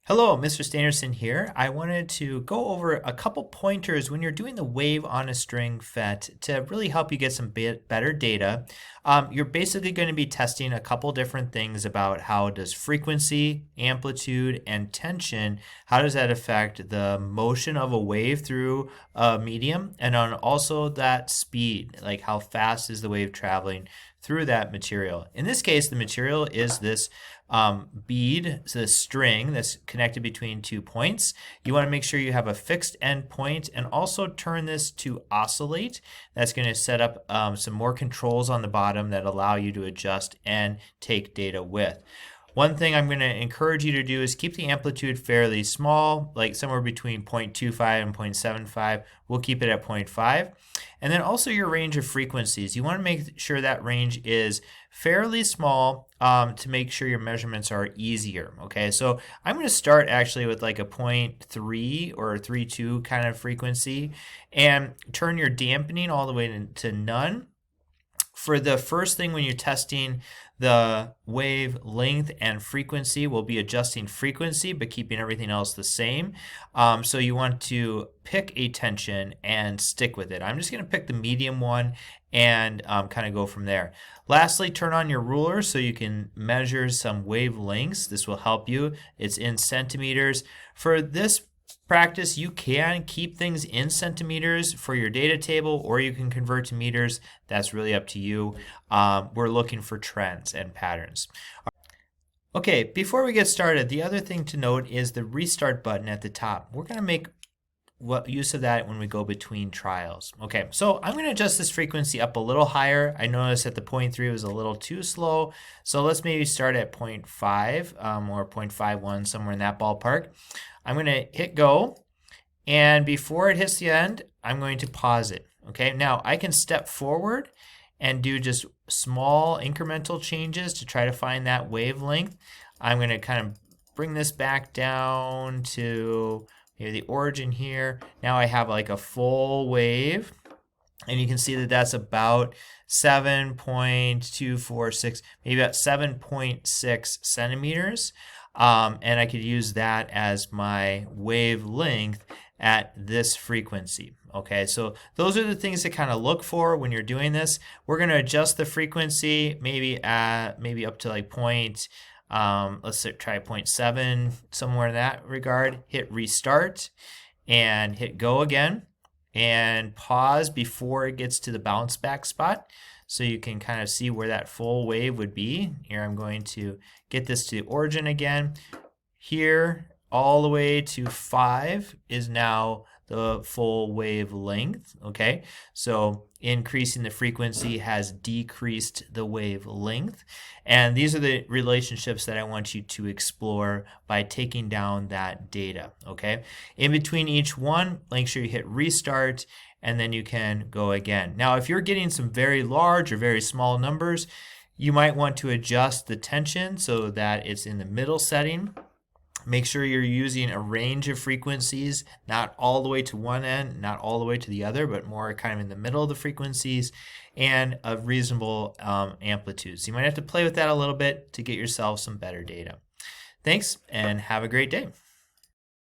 Hello, Mr. Standerson here. I wanted to go over a couple pointers when you're doing the wave on a string pHET to really help you get some better data. You're basically going to be testing a couple different things about how does frequency, amplitude, and tension, how does that affect the motion of a wave through a medium, and on also that speed, like how fast is the wave traveling through that material. In this case, the material is this bead, so this string that's connected between 2 points. You want to make sure you have a fixed end point and also turn this to oscillate. That's going to set up some more controls on the bottom that allow you to adjust and take data with. One thing I'm going to encourage you to do is keep the amplitude fairly small, like somewhere between 0.25 and 0.75. We'll keep it at 0.5. And then also your range of frequencies. You want to make sure that range is fairly small to make sure your measurements are easier. Okay, so I'm going to start actually with like a 0.3 or 3.2 kind of frequency and turn your dampening all the way to none. For the first thing when you're testing the wave length and frequency, we'll be adjusting frequency but keeping everything else the same. So you want to pick a tension and stick with it. I'm just going to pick the medium one and kind of go from there. Lastly, turn on your ruler so you can measure some wavelengths. This will help you. It's in centimeters. For this practice, you can keep things in centimeters for your data table, or you can convert to meters. That's really up to you. We're looking for trends and patterns. Okay, before we get started, the other thing to note is the restart button at the top. We're going to make use of that when we go between trials. Okay, so I'm going to adjust this frequency up a little higher. I noticed at the 0.3 was a little too slow, so let's maybe start at 0.5 or 0.51, somewhere in that ballpark. I'm going to hit go, and before it hits the end, I'm going to pause it. Okay, now I can step forward and do just small incremental changes to try to find that wavelength. I'm going to kind of bring this back down to maybe the origin here. Now I have like a full wave, and you can see that that's about 7.246, maybe about 7.6 centimeters. And I could use that as my wavelength at this frequency. Okay, so those are the things to kind of look for when you're doing this. We're going to adjust the frequency maybe up to like let's try 0.7, somewhere in that regard. Hit restart and hit go again, and pause before it gets to the bounce back spot so you can kind of see where that full wave would be. Here I'm going to get this to the origin again. Here all the way to 5 is now the full wavelength. Okay, so increasing the frequency has decreased the wavelength, and these are the relationships that I want you to explore by taking down that data. Okay, in between each one, make sure you hit restart, and then you can go again. Now, if you're getting some very large or very small numbers, you might want to adjust the tension so that it's in the middle setting. Make sure you're using a range of frequencies, not all the way to one end, not all the way to the other, but more kind of in the middle of the frequencies, and a reasonable amplitude. So you might have to play with that a little bit to get yourself some better data. Thanks, and have a great day.